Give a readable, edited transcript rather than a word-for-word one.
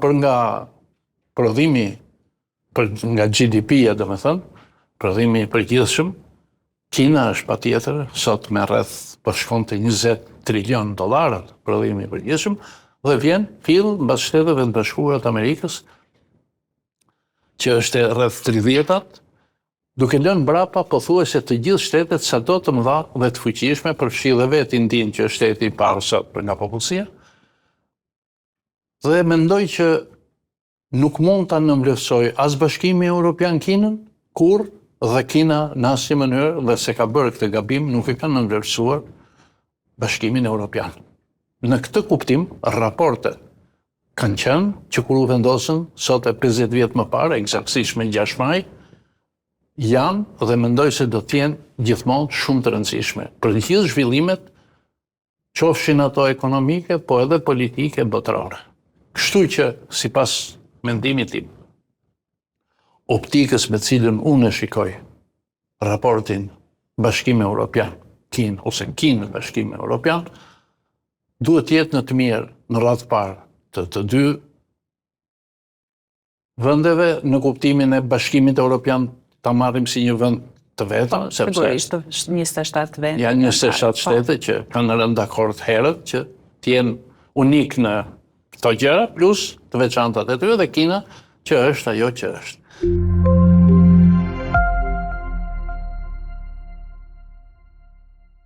për nga prodhimi, nga GDP-ja, do me thënë, prodhimi i përgjithshëm, Kina është patjetër, sot me rreth shkon të 20 trilion dollarët prodhimi i përgjithshëm, dhe vjen fill mbas Shteteve të Bashkuara të Amerikës, që është rreth 30-at, duke lënë mbrapa pothuajse të gjithë shtetet sado të mëdha dhe të fuqishme, përfshi dhe vetë Indinë, që është shteti i parë sot për nga popullsia, dhe mendoj që nuk mund ta nënvlerësoj as Bashkimi Evropian Kinën, kur dhe Kina në asnjë mënyrë, dhe se ka bërë këtë gabim, nuk e ka nënvlerësuar Bashkimin Evropian. Në këtë kuptim, raportet kanë qenë që kur u vendosën sot e 50 vjet më parë, eksaktësisht me 6 maj, janë dhe mendoj se do të jenë gjithmonë shumë të rëndësishme për të gjithë zhvillimet, qofshin ato ekonomike, po edhe politike botërore. Kështu që, sipas mendimit tim, optikës me cilën unë e shikoj raportin Bashkimi Evropian, Kinë, ose Kinë Bashkimi Evropian, duhet jetë në të mirë në radhë parë të dy vendeve, në kuptimin e Bashkimit Evropian ta marrim si një vend të vetëm, sepse 27 vende. Janë 27 shtete që kanë rënë dakord herët që të jenë unik në këto gjëra, plus të veçantat e tyre, dhe Kina që është ajo që është.